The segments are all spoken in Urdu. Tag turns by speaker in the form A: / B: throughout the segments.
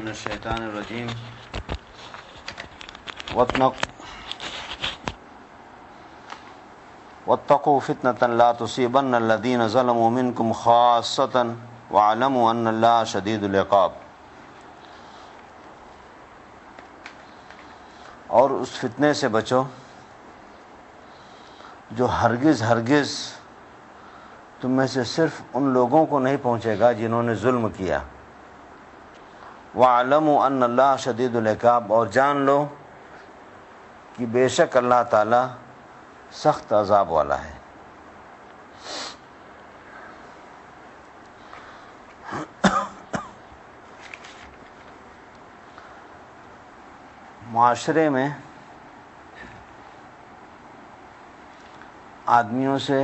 A: من الشیطان الرجیم واتقوا فتنة لا تصيبن الذين ظلموا منكم خاصة واعلموا ان اللہ شدید العقاب. اور اس فتنے سے بچو جو ہرگز تم میں سے صرف ان لوگوں کو نہیں پہنچے گا جنہوں نے ظلم کیا. وَاعْلَمُوا أَنَّ اللَّهَ شَدِيدُ الْعِقَابِ، اور جان لو کہ بے شک اللہ تعالی سخت عذاب والا ہے. معاشرے میں آدمیوں سے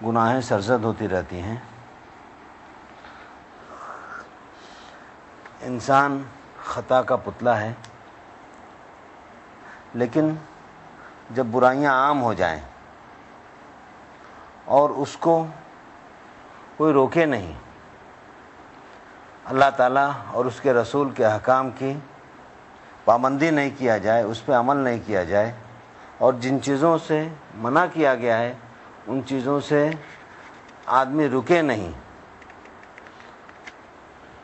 A: گناہیں سرزد ہوتی رہتی ہیں. انسان خطا کا پتلا ہے، لیکن جب برائیاں عام ہو جائیں اور اس کو کوئی روکے نہیں، اللہ تعالیٰ اور اس کے رسول کے احکام کی پابندی نہیں کیا جائے، اس پہ عمل نہیں کیا جائے، اور جن چیزوں سے منع کیا گیا ہے ان چیزوں سے آدمی رکے نہیں،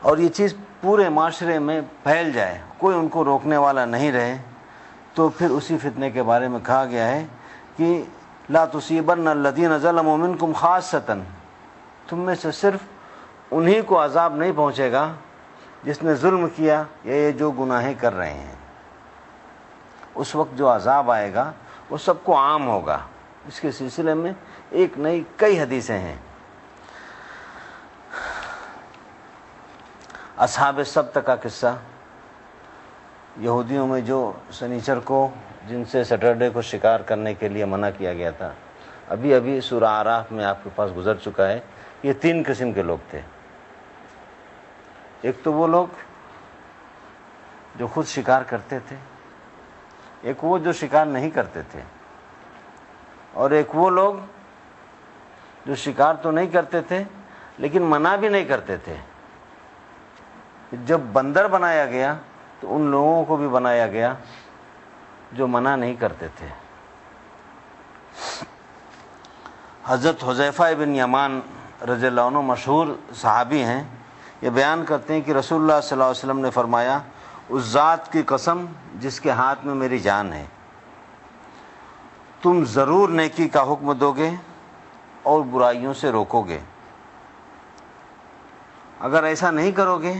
A: اور یہ چیز پورے معاشرے میں پھیل جائے، کوئی ان کو روکنے والا نہیں رہے، تو پھر اسی فتنے کے بارے میں کہا گیا ہے کہ لا تصیبن الذین ظلموا منکم خاصۃ، تم میں سے صرف انہی کو عذاب نہیں پہنچے گا جس نے ظلم کیا یا یہ جو گناہیں کر رہے ہیں. اس وقت جو عذاب آئے گا وہ سب کو عام ہوگا. اس کے سلسلے میں ایک نہیں کئی حدیثیں ہیں. اصحاب السبت کا قصہ، یہودیوں میں جو سنیچر کو جن سے سیٹرڈے کو شکار کرنے کے لیے منع کیا گیا تھا، ابھی سورہ اعراف میں آپ کے پاس گزر چکا ہے. یہ تین قسم کے لوگ تھے. ایک تو وہ لوگ جو خود شکار کرتے تھے، ایک وہ جو شکار نہیں کرتے تھے، اور ایک وہ لوگ جو شکار تو نہیں کرتے تھے لیکن منع بھی نہیں کرتے تھے. جب بندر بنایا گیا تو ان لوگوں کو بھی بنایا گیا جو منع نہیں کرتے تھے. حضرت حذیفہ بن یمان رضی اللہ عنہ مشہور صحابی ہیں. یہ بیان کرتے ہیں کہ رسول اللہ صلی اللہ علیہ وسلم نے فرمایا، اس ذات کی قسم جس کے ہاتھ میں میری جان ہے، تم ضرور نیکی کا حکم دو گے اور برائیوں سے روکو گے. اگر ایسا نہیں کرو گے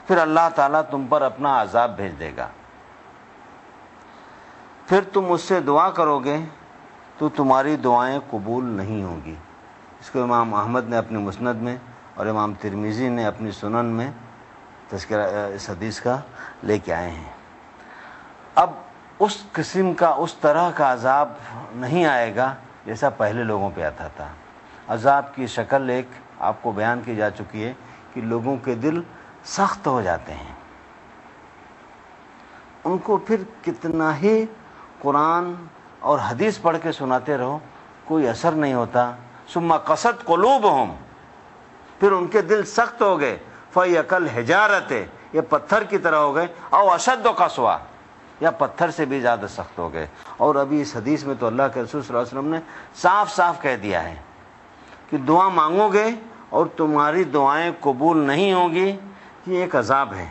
A: پھر اللہ تعالیٰ تم پر اپنا عذاب بھیج دے گا. پھر تم اس سے دعا کرو گے تو تمہاری دعائیں قبول نہیں ہوں گی. اس کو امام احمد نے اپنی مسند میں اور امام ترمذی نے اپنی سنن میں تذکرہ اس حدیث کا لے کے آئے ہیں. اب اس قسم کا اس طرح کا عذاب نہیں آئے گا جیسا پہلے لوگوں پہ آتا تھا. عذاب کی شکل ایک آپ کو بیان کی جا چکی ہے کہ لوگوں کے دل سخت ہو جاتے ہیں. ان کو پھر کتنا ہی قرآن اور حدیث پڑھ کے سناتے رہو کوئی اثر نہیں ہوتا. ثم قست قلوبہم، پھر ان کے دل سخت ہو گئے. فَيَ كَالْحِجَارَةِ، یہ پتھر کی طرح ہو گئے. او اشد قسوہ، یا پتھر سے بھی زیادہ سخت ہو گئے. اور ابھی اس حدیث میں تو اللہ کے رسول صلی اللہ علیہ وسلم نے صاف کہہ دیا ہے کہ دعا مانگو گے اور تمہاری دعائیں قبول نہیں ہوں گی، یہ ایک عذاب ہے.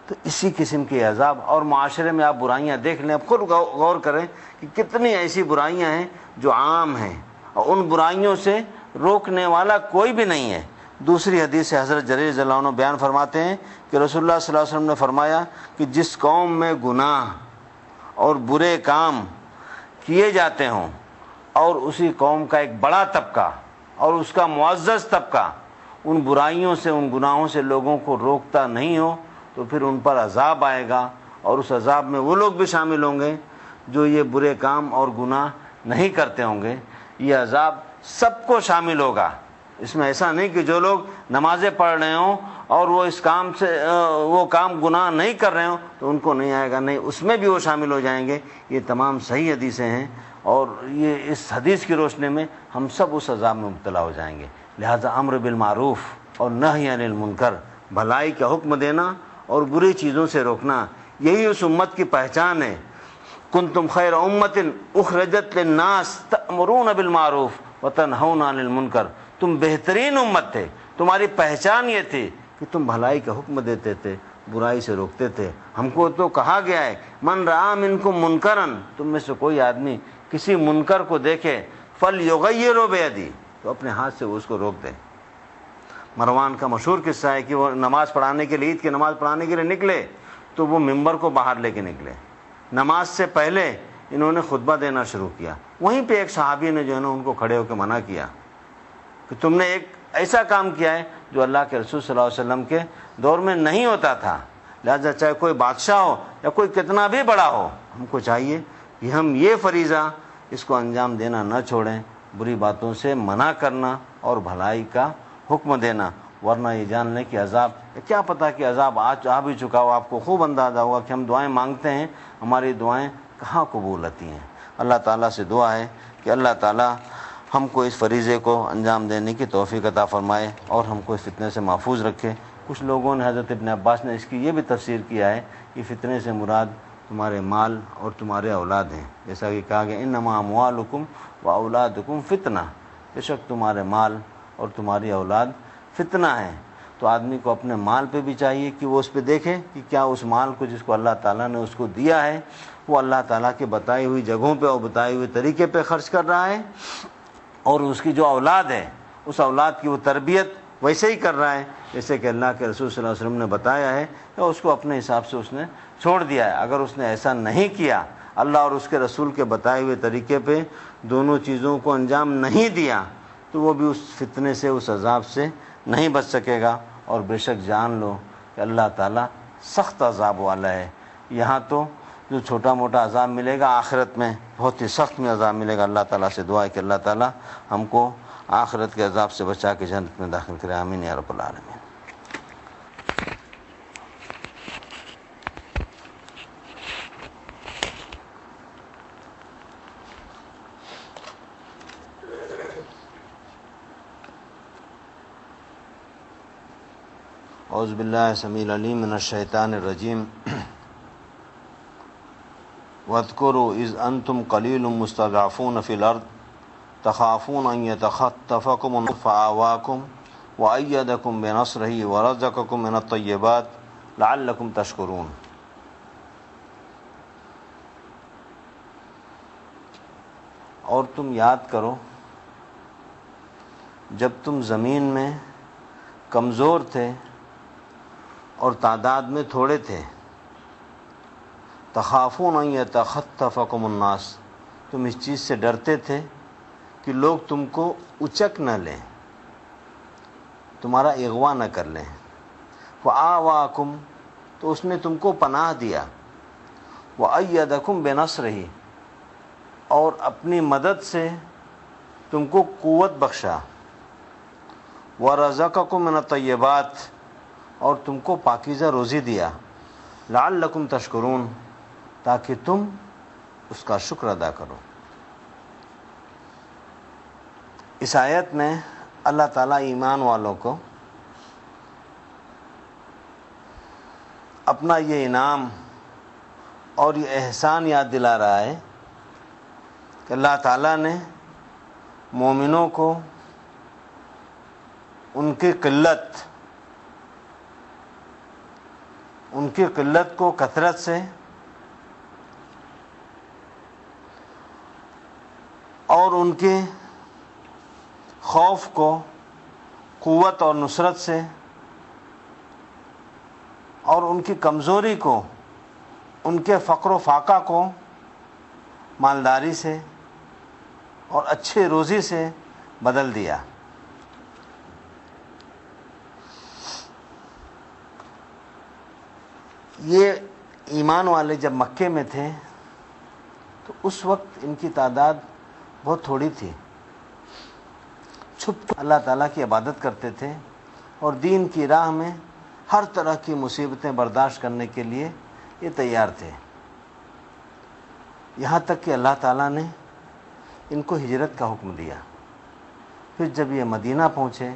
A: تو اسی قسم کے عذاب. اور معاشرے میں آپ برائیاں دیکھ لیں، اب خود غور کریں کہ کتنی ایسی برائیاں ہیں جو عام ہیں اور ان برائیوں سے روکنے والا کوئی بھی نہیں ہے. دوسری حدیث سے حضرت جریر رضی اللہ عنہ بیان فرماتے ہیں کہ رسول اللہ صلی اللہ علیہ وسلم نے فرمایا کہ جس قوم میں گناہ اور برے کام کیے جاتے ہوں اور اسی قوم کا ایک بڑا طبقہ اور اس کا معزز طبقہ ان برائیوں سے ان گناہوں سے لوگوں کو روکتا نہیں ہو تو پھر ان پر عذاب آئے گا، اور اس عذاب میں وہ لوگ بھی شامل ہوں گے جو یہ برے کام اور گناہ نہیں کرتے ہوں گے. یہ عذاب سب کو شامل ہوگا. اس میں ایسا نہیں کہ جو لوگ نمازیں پڑھ رہے ہوں اور وہ اس کام سے وہ کام گناہ نہیں کر رہے ہوں تو ان کو نہیں آئے گا. نہیں، اس میں بھی وہ شامل ہو جائیں گے. یہ تمام صحیح حدیثیں ہیں، اور یہ اس حدیث کی روشنی میں ہم سب اس عذاب میں مبتلا ہو جائیں گے. لہذا امر بالمعروف اور نہی عن المنکر، بھلائی کا حکم دینا اور بری چیزوں سے روکنا، یہی اس امت کی پہچان ہے۔ کنتم خیر امت اخرجت للناس تأمرون بالمعروف وتنہون عن المنکر، تم بہترین امت تھے، تمہاری پہچان یہ تھی کہ تم بھلائی کا حکم دیتے تھے، برائی سے روکتے تھے۔ ہم کو تو کہا گیا ہے من رآ منکم منکرن، تم میں سے کوئی آدمی کسی منکر کو دیکھے فلیغیرہ بیدی، تو اپنے ہاتھ سے اس کو روک دے۔ مروان کا مشہور قصہ ہے کہ وہ نماز پڑھانے کے لیے، عید کی نماز پڑھانے کے لیے نکلے تو وہ ممبر کو باہر لے کے نکلے۔ نماز سے پہلے انہوں نے خطبہ دینا شروع کیا، وہیں پہ ایک صحابی نے جو ہے نا ان کو کھڑے ہو کے منع کیا کہ تم نے ایک ایسا کام کیا ہے جو اللہ کے رسول صلی اللہ علیہ وسلم کے دور میں نہیں ہوتا تھا، لہذا چاہے کوئی بادشاہ ہو یا کوئی کتنا بھی بڑا ہو، ہم کو چاہیے کہ ہم یہ فریضہ اس کو انجام دینا نہ چھوڑیں، بری باتوں سے منع کرنا اور بھلائی کا حکم دینا، ورنہ یہ جان لیں کہ عذاب، کیا پتہ کہ عذاب آ بھی چکا ہو۔ آپ کو خوب اندازہ ہوگا کہ ہم دعائیں مانگتے ہیں، ہماری دعائیں کہاں قبول ہوتی ہیں۔ اللہ تعالیٰ سے دعا ہے کہ اللہ تعالیٰ ہم کو اس فریضے کو انجام دینے کی توفیق عطا فرمائے اور ہم کو اس فتنے سے محفوظ رکھے۔ کچھ لوگوں نے، حضرت ابن عباس نے اس کی یہ بھی تفسیر کیا ہے کہ فتنے سے مراد تمہارے مال اور تمہارے اولاد ہیں، جیسا کہ کہا گیا انما اموالکم و اولادکم فتنہ، بے شک تمہارے مال اور تمہاری اولاد فتنہ ہے۔ تو آدمی کو اپنے مال پہ بھی چاہیے کہ وہ اس پہ دیکھے کہ کیا اس مال کو جس کو اللہ تعالیٰ نے اس کو دیا ہے وہ اللہ تعالیٰ کے بتائی ہوئی جگہوں پہ اور بتائے ہوئے طریقے پہ خرچ کر رہا ہے، اور اس کی جو اولاد ہے اس اولاد کی وہ تربیت ویسے ہی کر رہا ہے جیسے کہ اللہ کے رسول صلی اللہ علیہ وسلم نے بتایا ہے، یا اس کو اپنے حساب سے اس نے چھوڑ دیا ہے۔ اگر اس نے ایسا نہیں کیا، اللہ اور اس کے رسول کے بتائے ہوئے طریقے پہ دونوں چیزوں کو انجام نہیں دیا، تو وہ بھی اس فتنے سے، اس عذاب سے نہیں بچ سکے گا۔ اور بے شک جان لو کہ اللہ تعالیٰ سخت عذاب والا ہے۔ یہاں تو جو چھوٹا موٹا عذاب ملے گا، آخرت میں بہت ہی سخت میں عذاب ملے گا۔ اللہ تعالیٰ سے دعا ہے کہ اللہ تعالیٰ ہم کو آخرت کے عذاب سے بچا کے جنت میں داخل کرے، آمین یا رب العالمین۔ اعوذ باللہ السمیع العلیم من الشیطان الرجیم۔ واذکروا اذ انتم قلیل مستضعفون فی الارض تخافون ان یتخطفکم الناس فآواکم وأیدکم بنصرہ ورزقکم من الطیبات لعلکم تشکرون۔ اور تم یاد کرو جب تم زمین میں کمزور تھے اور تعداد میں تھوڑے تھے، تخافون ان یتخطفکم الناس، تم اس چیز سے ڈرتے تھے کہ لوگ تم کو اچک نہ لیں، تمہارا اغوا نہ کر لیں۔ فآواکم، تو اس نے تم کو پناہ دیا، وأیدکم بنصرہ، اور اپنی مدد سے تم کو قوت بخشا، ورزقکم من الطیبات، اور تم کو پاکیزہ روزی دیا، لعلکم تشکرون، تاکہ تم اس کا شکر ادا کرو۔ اس آیت میں اللہ تعالیٰ ایمان والوں کو اپنا یہ انعام اور یہ احسان یاد دلا رہا ہے کہ اللہ تعالیٰ نے مومنوں کو ان کی قلت کو کثرت سے اور ان کے خوف کو قوت اور نصرت سے، اور ان کی کمزوری کو، ان کے فقر و فاقہ کو مالداری سے اور اچھے روزی سے بدل دیا۔ یہ ایمان والے جب مکے میں تھے تو اس وقت ان کی تعداد بہت تھوڑی تھی، چھپ اللہ تعالیٰ کی عبادت کرتے تھے اور دین کی راہ میں ہر طرح کی مصیبتیں برداشت کرنے کے لیے یہ تیار تھے، یہاں تک کہ اللہ تعالیٰ نے ان کو ہجرت کا حکم دیا۔ پھر جب یہ مدینہ پہنچے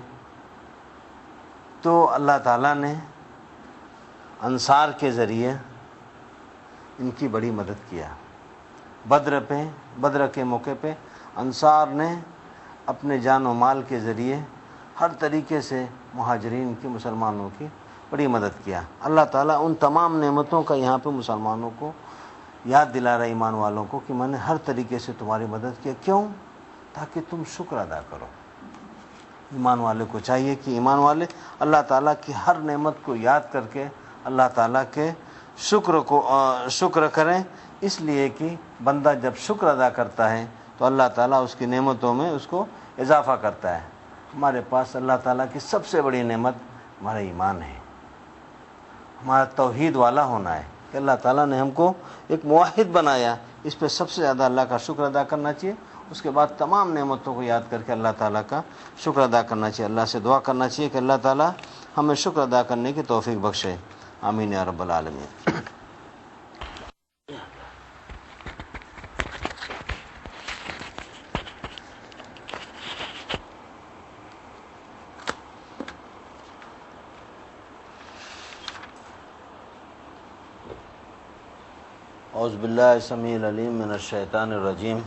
A: تو اللہ تعالیٰ نے انصار کے ذریعے ان کی بڑی مدد کیا۔ بدر کے موقع پہ انصار نے اپنے جان و مال کے ذریعے ہر طریقے سے مہاجرین کی، مسلمانوں کی بڑی مدد کیا۔ اللہ تعالیٰ ان تمام نعمتوں کا یہاں پہ مسلمانوں کو یاد دلا رہا ہے، ایمان والوں کو، کہ میں نے ہر طریقے سے تمہاری مدد کیا۔ کیوں؟ تاکہ تم شکر ادا کرو۔ ایمان والے کو چاہیے کہ ایمان والے اللہ تعالیٰ کی ہر نعمت کو یاد کر کے اللہ تعالیٰ کے شکر کریں، اس لیے کہ بندہ جب شکر ادا کرتا ہے تو اللہ تعالیٰ اس کی نعمتوں میں اس کو اضافہ کرتا ہے۔ ہمارے پاس اللہ تعالیٰ کی سب سے بڑی نعمت ہمارا ایمان ہے، ہمارا توحید والا ہونا ہے کہ اللہ تعالیٰ نے ہم کو ایک موحد بنایا۔ اس پہ سب سے زیادہ اللہ کا شکر ادا کرنا چاہیے۔ اس کے بعد تمام نعمتوں کو یاد کر کے اللہ تعالیٰ کا شکر ادا کرنا چاہیے۔ اللہ سے دعا کرنا چاہیے کہ اللہ تعالیٰ ہمیں شکر ادا کرنے کی توفیق بخشے۔ آمین یا رب العالمین۔ اعوذ باللہ السمیع العلیم من الشیطان الرجیم۔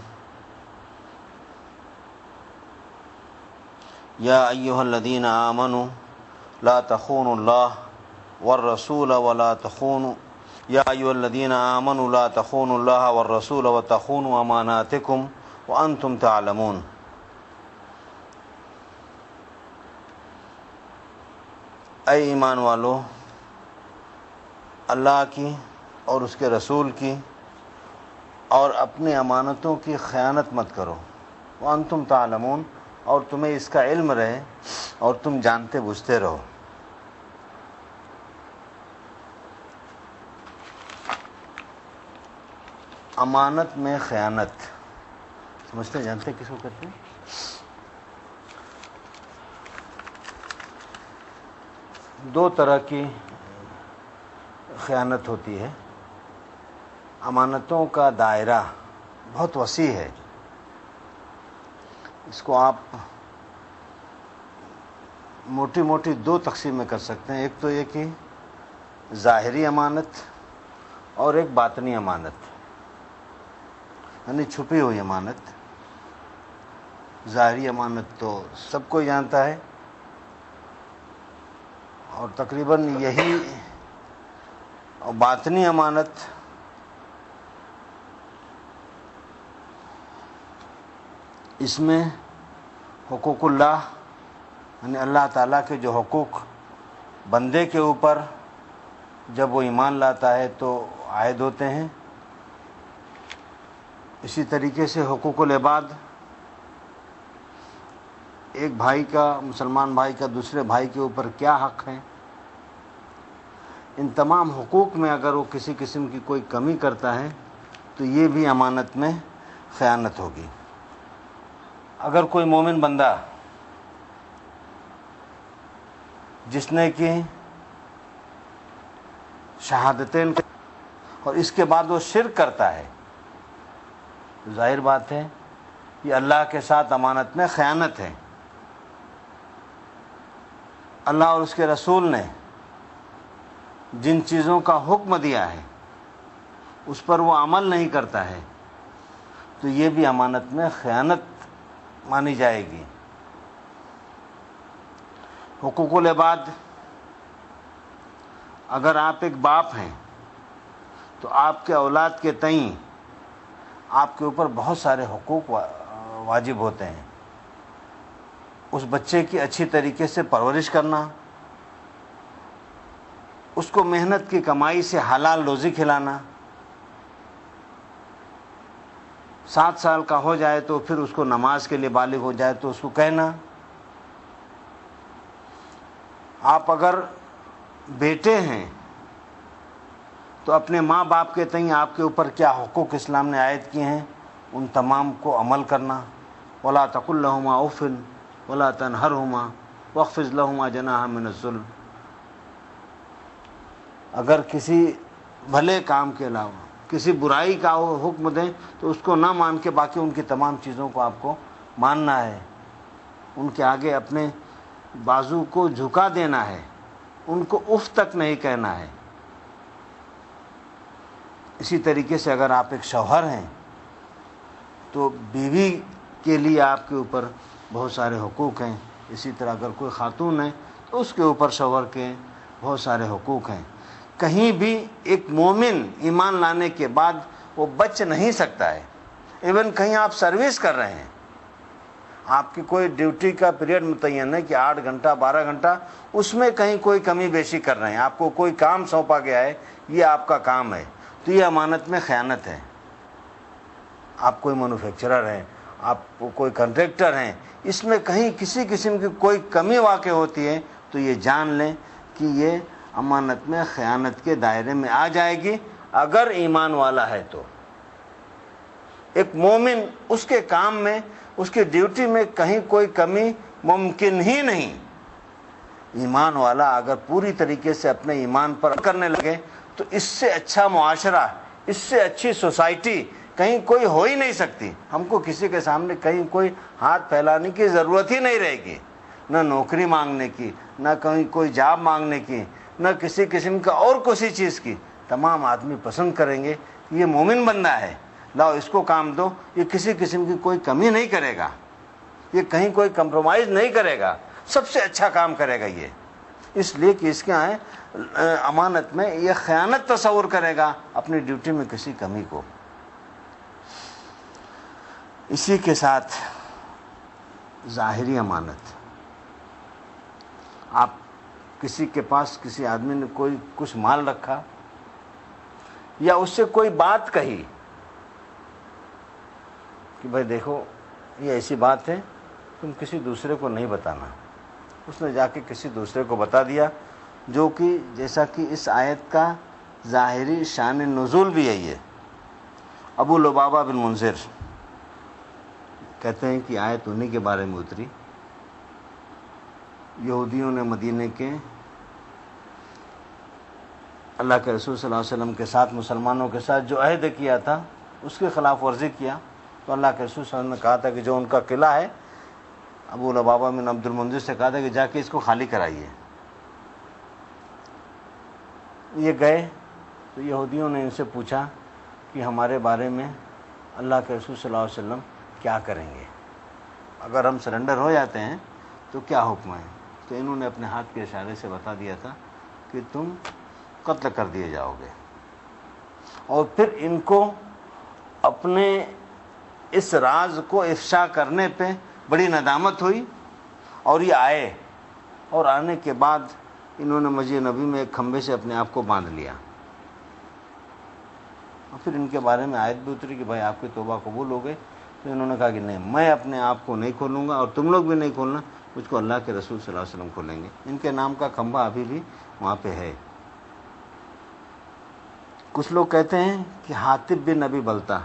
A: یا ایہا الذین آمنوا لا تخونوا اللہ والرسول ولا تخونوا یا ایہا الذین آمنوا لا تخونوا اللہ والرسول وتخونوا اماناتکم وانتم تعلمون۔ اے ایمان والو، اللہ کی اور اس کے رسول کی اور اپنی امانتوں کی خیانت مت کرو۔ وانتم تعلمون، اور تمہیں اس کا علم رہے اور تم جانتے بوجھتے رہو۔ امانت میں خیانت سمجھتے جانتے کس کو کہتے ہیں؟ دو طرح کی خیانت ہوتی ہے۔ امانتوں کا دائرہ بہت وسیع ہے، اس کو آپ موٹی موٹی دو تقسیم میں کر سکتے ہیں۔ ایک تو یہ کہ ظاہری امانت اور ایک باطنی امانت، یعنی چھپی ہوئی امانت۔ ظاہری امانت تو سب کوئی جانتا ہے، اور تقریباً یہی باطنی امانت اس میں حقوق اللہ، یعنی اللہ تعالیٰ کے جو حقوق بندے کے اوپر جب وہ ایمان لاتا ہے تو عائد ہوتے ہیں، اسی طریقے سے حقوق العباد، ایک بھائی کا، مسلمان بھائی کا دوسرے بھائی کے اوپر کیا حق ہے، ان تمام حقوق میں اگر وہ کسی قسم کی کوئی کمی کرتا ہے تو یہ بھی امانت میں خیانت ہوگی۔ اگر کوئی مومن بندہ جس نے کہ شہادتین اور اس کے بعد وہ شرک کرتا ہے، تو ظاہر بات ہے یہ اللہ کے ساتھ امانت میں خیانت ہے۔ اللہ اور اس کے رسول نے جن چیزوں کا حکم دیا ہے اس پر وہ عمل نہیں کرتا ہے تو یہ بھی امانت میں خیانت مانی جائے گی۔ حقوق العباد، اگر آپ ایک باپ ہیں تو آپ کے اولاد کے تئیں آپ کے اوپر بہت سارے حقوق واجب ہوتے ہیں۔ اس بچے کی اچھی طریقے سے پرورش کرنا، اس کو محنت کی کمائی سے حلال روزی کھلانا، 7 سال کا ہو جائے تو پھر اس کو نماز کے لیے بالغ ہو جائے تو اس کو کہنا۔ آپ اگر بیٹے ہیں تو اپنے ماں باپ کے تئیں آپ کے اوپر کیا حقوق اسلام نے عائد کیے ہیں ان تمام کو عمل کرنا۔ وَلَا تَقُل لَّهُمَا أُفٍّ وَلَا تَنْهَرْهُمَا وَاخْفِضْ لَهُمَا جَنَاحَ مِنَ الذُّلِّ۔ اگر کسی بھلے کام کے علاوہ کسی برائی کا وہ حکم دیں تو اس کو نہ مان کے باقی ان کی تمام چیزوں کو آپ کو ماننا ہے، ان کے آگے اپنے بازو کو جھکا دینا ہے، ان کو اف تک نہیں کہنا ہے۔ اسی طریقے سے اگر آپ ایک شوہر ہیں تو بیوی کے لیے آپ کے اوپر بہت سارے حقوق ہیں، اسی طرح اگر کوئی خاتون ہے تو اس کے اوپر شوہر کے بہت سارے حقوق ہیں۔ کہیں بھی ایک مومن ایمان لانے کے بعد وہ بچ نہیں سکتا ہے۔ ایون کہیں آپ سروس کر رہے ہیں، آپ کی کوئی ڈیوٹی کا پیریڈ متعین ہے کہ 8 گھنٹہ 12 گھنٹہ، اس میں کہیں کوئی کمی بیشی کر رہے ہیں، آپ کو کوئی کام سونپا گیا ہے، یہ آپ کا کام ہے، تو یہ امانت میں خیانت ہے۔ آپ کوئی مینوفیکچرر ہیں، آپ کوئی کنٹریکٹر ہیں، اس میں کہیں کسی قسم کی کوئی کمی واقع ہوتی ہے تو یہ جان لیں کہ یہ امانت میں خیانت کے دائرے میں آ جائے گی، اگر ایمان والا ہے تو۔ ایک مومن اس کے کام میں، اس کی ڈیوٹی میں کہیں کوئی کمی ممکن ہی نہیں۔ ایمان والا اگر پوری طریقے سے اپنے ایمان پر کرنے لگے تو اس سے اچھا معاشرہ، اس سے اچھی سوسائٹی کہیں کوئی ہو ہی نہیں سکتی۔ ہم کو کسی کے سامنے کہیں کوئی ہاتھ پھیلانے کی ضرورت ہی نہیں رہے گی، نہ نوکری مانگنے کی، نہ کہیں کوئی جاب مانگنے کی، نہ کسی قسم کا اور کسی چیز کی۔ تمام آدمی پسند کریں گے کہ یہ مومن بندہ ہے، لاؤ اس کو کام دو، یہ کسی قسم کی کوئی کمی نہیں کرے گا، یہ کہیں کوئی کمپرومائز نہیں کرے گا، سب سے اچھا کام کرے گا یہ، اس لیے کہ اس کے آئے امانت میں یہ خیانت تصور کرے گا اپنی ڈیوٹی میں کسی کمی کو۔ اسی کے ساتھ ظاہری امانت، آپ کسی کے پاس کسی آدمی نے کوئی کچھ مال رکھا یا اس سے کوئی بات کہی کہ بھائی دیکھو یہ ایسی بات ہے، تم کسی دوسرے کو نہیں بتانا، اس نے جا کے کسی دوسرے کو بتا دیا، جو کہ جیسا کہ اس آیت کا ظاہری شان نزول بھی ہے۔ یہ ابو لبابہ بن منذر کہتے ہیں کہ آیت انہی کے بارے میں اتری۔ یہودیوں نے مدینے کے اللہ کے رسول صلی اللہ علیہ وسلم کے ساتھ، مسلمانوں کے ساتھ جو عہد کیا تھا اس کی خلاف ورزی کیا، تو اللہ کے رسول صلی اللہ علیہ وسلم نے کہا تھا کہ جو ان کا قلعہ ہے، ابو لبابہ بن عبد المنذر سے کہا تھا کہ جا کے اس کو خالی کرائیے۔ یہ گئے تو یہودیوں نے ان سے پوچھا کہ ہمارے بارے میں اللہ کے رسول صلی اللہ علیہ وسلم کیا کریں گے، اگر ہم سرنڈر ہو جاتے ہیں تو کیا حکم ہے؟ تو انہوں نے اپنے ہاتھ کے اشارے سے بتا دیا تھا کہ تم قتل کر دیے جاؤ گے۔ اور پھر ان کو اپنے اس راز کو افشا کرنے پہ بڑی ندامت ہوئی، اور یہ آئے، اور آنے کے بعد انہوں نے مسجد نبی میں ایک کھمبے سے اپنے آپ کو باندھ لیا، اور پھر ان کے بارے میں آیت بھی اتری کہ بھائی آپ کی توبہ قبول ہو گئی۔ تو انہوں نے کہا کہ نہیں، میں اپنے آپ کو نہیں کھولوں گا، اور تم لوگ بھی نہیں کھولنا، مجھ کو اللہ کے رسول صلی اللہ علیہ وسلم کھولیں گے۔ ان کے نام کا کھمبا ابھی بھی وہاں پہ ہے۔ کچھ لوگ کہتے ہیں کہ حاطب بن ابی بلتہ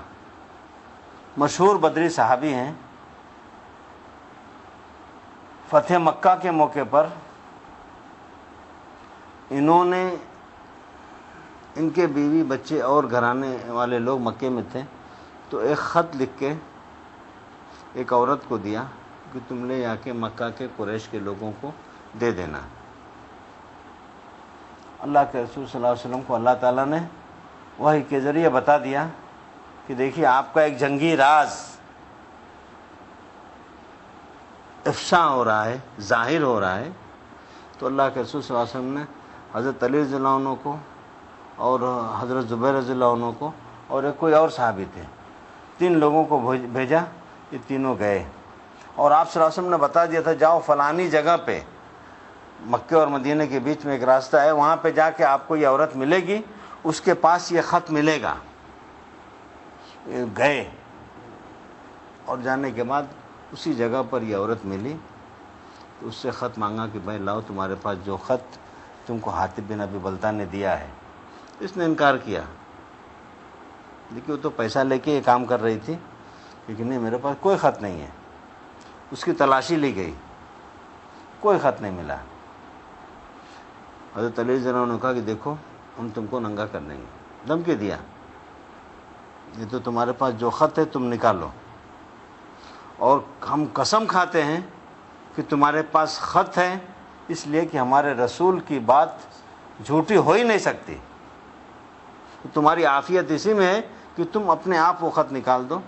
A: مشہور بدری صحابی ہیں، فتح مکہ کے موقع پر انہوں نے، ان کے بیوی بچے اور گھرانے والے لوگ مکے میں تھے، تو ایک خط لکھ کے ایک عورت کو دیا کہ تم لے جا کے مکہ کے قریش کے لوگوں کو دے دینا۔ اللہ کے رسول صلی اللہ علیہ وسلم کو اللہ تعالیٰ نے وحی کے ذریعے بتا دیا کہ دیکھیے آپ کا ایک جنگی راز افشا ہو رہا ہے، ظاہر ہو رہا ہے۔ تو اللہ کے رسول صلی اللہ علیہ وسلم نے حضرت علی رضی اللہ عنہ کو اور حضرت زبیر رضی اللہ عنہ کو اور ایک کوئی اور صحابی تھے، 3 لوگوں کو بھیجا، یہ تینوں گئے، اور آپ صلی اللہ علیہ وسلم نے بتا دیا تھا جاؤ فلانی جگہ پہ، مکے اور مدینے کے بیچ میں ایک راستہ ہے، وہاں پہ جا کے آپ کو یہ عورت ملے گی، اس کے پاس یہ خط ملے گا۔ گئے، اور جانے کے بعد اسی جگہ پر یہ عورت ملی، تو اس سے خط مانگا کہ بھائی لاؤ تمہارے پاس جو خط تم کو حاطب بن ابی بلتہ نے دیا ہے۔ اس نے انکار کیا، دیکھیے وہ تو پیسہ لے کے یہ کام کر رہی تھی، لیکن نہیں میرے پاس کوئی خط نہیں ہے۔ اس کی تلاشی لی گئی، کوئی خط نہیں ملا۔ حضرت علی رضی اللہ عنہ نے کہا کہ دیکھو ہم تم کو ننگا کر دیں گے، دھمکی دیا، یہ تو تمہارے پاس جو خط ہے تم نکالو، اور ہم قسم کھاتے ہیں کہ تمہارے پاس خط ہے، اس لیے کہ ہمارے رسول کی بات جھوٹی ہو ہی نہیں سکتی، تمہاری عافیت اسی میں ہے کہ تم اپنے آپ وہ خط نکال دو۔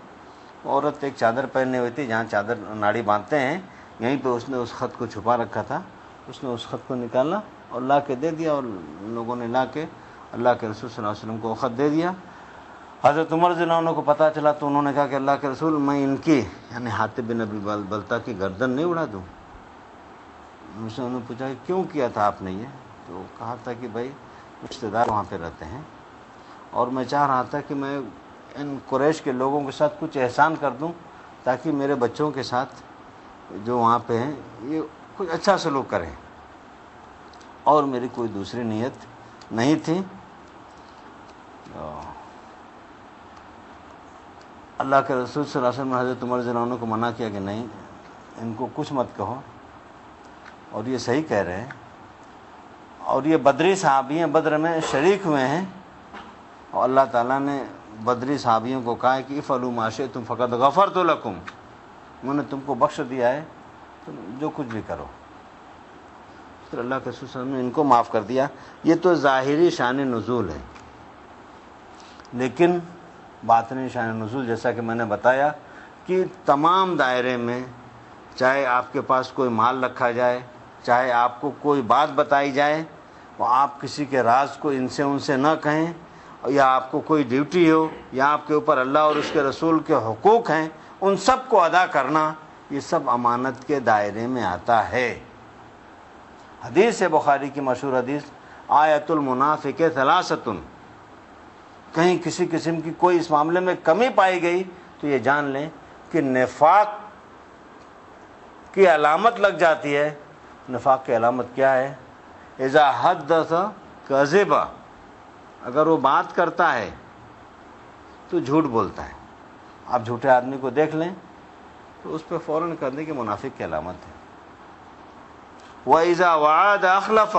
A: عورت ایک چادر پہنے ہوئی تھی، جہاں چادر ناڑی باندھتے ہیں یہیں پہ اس نے اس خط کو چھپا رکھا تھا، اس نے اس خط کو نکالا اور لا کے دے دیا، اور لوگوں نے لا کے اللہ کے رسول صلی اللہ علیہ وسلم کو وہ خط دے دیا۔ حضرت عمر رضی اللہ عنہ کو پتہ چلا تو انہوں نے کہا کہ اللہ کے رسول، میں ان کی یعنی حاطب بن ابی بلتہ کی گردن نہیں اڑا دوں؟ انہوں نے پوچھا کہ کیوں کیا تھا آپ نے یہ؟ تو کہا تھا کہ بھائی رشتہ دار وہاں پہ رہتے ہیں اور میں چاہ رہا تھا کہ میں ان قریش کے لوگوں کے ساتھ کچھ احسان کر دوں تاکہ میرے بچوں کے ساتھ جو وہاں پہ ہیں یہ کچھ اچھا سلوک کریں، اور میری کوئی دوسری نیت نہیں تھی۔ اللہ کے رسول صلی اللہ علیہ وسلم نے حضرت عمر رضی اللہ عنہ کو منع کیا کہ نہیں، ان کو کچھ مت کہو، اور یہ صحیح کہہ رہے ہیں، اور یہ بدری صحابی ہیں، بدر میں شریک ہوئے ہیں، اور اللہ تعالیٰ نے بدری صحابیوں کو کہا ہے کہ افعلوا ما شئتم فقد غفرت لکم، میں نے تم کو بخش دیا ہے، تم جو کچھ بھی کرو۔ پھر اللہ کے رسول صلی اللہ علیہ وسلم نے ان کو معاف کر دیا۔ یہ تو ظاہری شان نزول ہے، لیکن باطنی شان نزول جیسا کہ میں نے بتایا کہ تمام دائرے میں، چاہے آپ کے پاس کوئی مال رکھا جائے، چاہے آپ کو کوئی بات بتائی جائے، وہ آپ کسی کے راز کو ان سے نہ کہیں، یا آپ کو کوئی ڈیوٹی ہو، یا آپ کے اوپر اللہ اور اس کے رسول کے حقوق ہیں، ان سب کو ادا کرنا، یہ سب امانت کے دائرے میں آتا ہے۔ حدیث ہے بخاری کی مشہور حدیث، آیت المنافق ثلاثۃ، کہیں کسی قسم کی کوئی اس معاملے میں کمی پائی گئی تو یہ جان لیں کہ نفاق کی علامت لگ جاتی ہے۔ نفاق کی علامت کیا ہے؟ اذا حدث کذب، اگر وہ بات کرتا ہے تو جھوٹ بولتا ہے۔ آپ جھوٹے آدمی کو دیکھ لیں تو اس پہ فوراً کر دیں کہ منافق کی علامت ہے۔ وَإِذَا وَعَدَ أَخْلَفَ،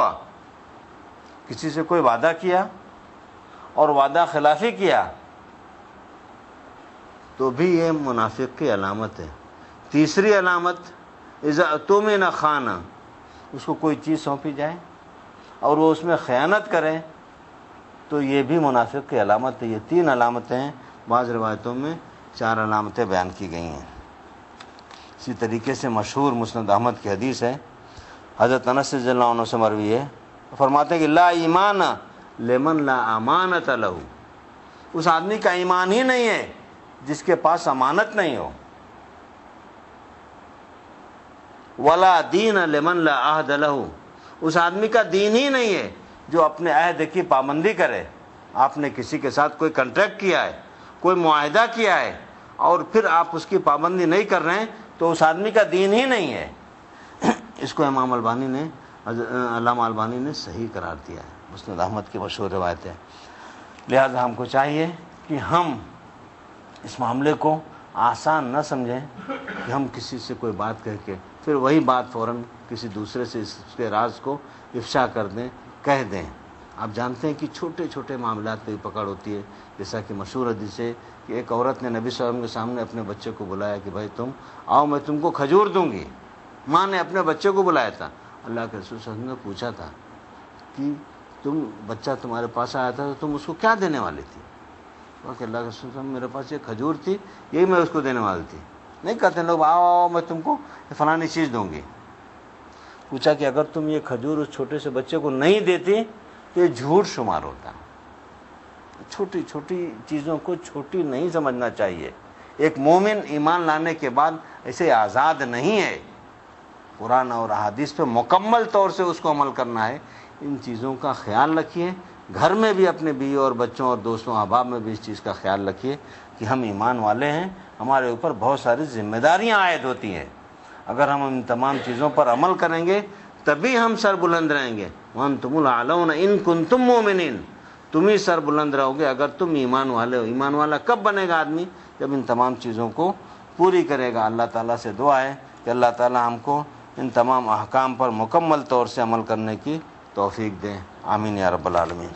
A: کسی سے کوئی وعدہ کیا اور وعدہ خلافی کیا تو بھی یہ منافق کی علامت ہے۔ تیسری علامت، اذا اؤتمن خان، اس کو کوئی چیز سونپی جائے اور وہ اس میں خیانت کرے تو یہ بھی منافق کی علامت ہے۔ یہ تین علامتیں ہیں، بعض روایتوں میں 4 علامتیں بیان کی گئی ہیں۔ اسی طریقے سے مشہور مسند احمد کی حدیث ہے، حضرت انس رضی اللہ عنہ سے مروی ہے، فرماتے ہیں کہ لا ایمان لمن لا امانت لہ، اس آدمی کا ایمان ہی نہیں ہے جس کے پاس امانت نہیں ہو۔ ولا دین لمن لا عہد لہ، اس آدمی کا دین ہی نہیں ہے جو اپنے عہد کی پابندی کرے۔ آپ نے کسی کے ساتھ کوئی کنٹریکٹ کیا ہے، کوئی معاہدہ کیا ہے، اور پھر آپ اس کی پابندی نہیں کر رہے ہیں تو اس آدمی کا دین ہی نہیں ہے۔ اس کو امام البانی نے، علامہ البانی نے صحیح قرار دیا ہے، مسند احمد کی مشہور روایت ہے۔ لہذا ہم کو چاہیے کہ ہم اس معاملے کو آسان نہ سمجھیں کہ ہم کسی سے کوئی بات کہہ کے پھر وہی بات فوراً کسی دوسرے سے اس کے راز کو افشا کر دیں، کہہ دیں۔ آپ جانتے ہیں کہ چھوٹے چھوٹے معاملات پہ پکڑ ہوتی ہے، جیسا کہ مشہور حدیث ہے کہ ایک عورت نے نبی صلی اللہ علیہ وسلم کے سامنے اپنے بچے کو بلایا کہ بھائی تم آؤ، میں تم کو کھجور دوں گی۔ ماں نے اپنے بچے کو بلایا تھا۔ اللہ کے رسول صلی اللہ علیہ وسلم نے پوچھا تھا کہ بچہ تمہارے پاس آیا تھا تو تم اس کو کیا دینے والی تھی؟ کہ اللہ کے رسول صلی اللہ علیہ وسلم، میرے پاس یہ کھجور تھی، یہی میں اس کو دینے والی تھی۔ نہیں کہتے لوگ آؤ میں تم کو فلانی چیز دوں گی۔ پوچھا کہ اگر تم یہ کھجور اس چھوٹے سے بچے کو نہیں دیتی تو یہ جھوٹ شمار ہوتا۔ چھوٹی چھوٹی چیزوں کو چھوٹی نہیں سمجھنا چاہیے۔ ایک مومن ایمان لانے کے بعد ایسے آزاد نہیں ہے، قرآن اور احادیث پہ مکمل طور سے اس کو عمل کرنا ہے۔ ان چیزوں کا خیال رکھیے، گھر میں بھی اپنے بیوی اور بچوں اور دوستوں احباب میں بھی اس چیز کا خیال رکھیے کہ ہم ایمان والے ہیں، ہمارے اوپر بہت ساری ذمہ داریاں عائد ہوتی ہیں۔ اگر ہم ان تمام چیزوں پر عمل کریں گے تبھی ہم سر بلند رہیں گے۔ وَأَنْتُمُ الْأَعْلَوْنَ إِن كُنتُم مُؤْمِنِينَ، تم ہی سر بلند رہو گے اگر تم ایمان والے ہو۔ ایمان والا کب بنے گا آدمی؟ جب ان تمام چیزوں کو پوری کرے گا۔ اللہ تعالیٰ سے دعا ہے کہ اللہ تعالیٰ ہم کو ان تمام احکام پر مکمل طور سے عمل کرنے کی توفیق دیں۔ آمین یا رب العالمین۔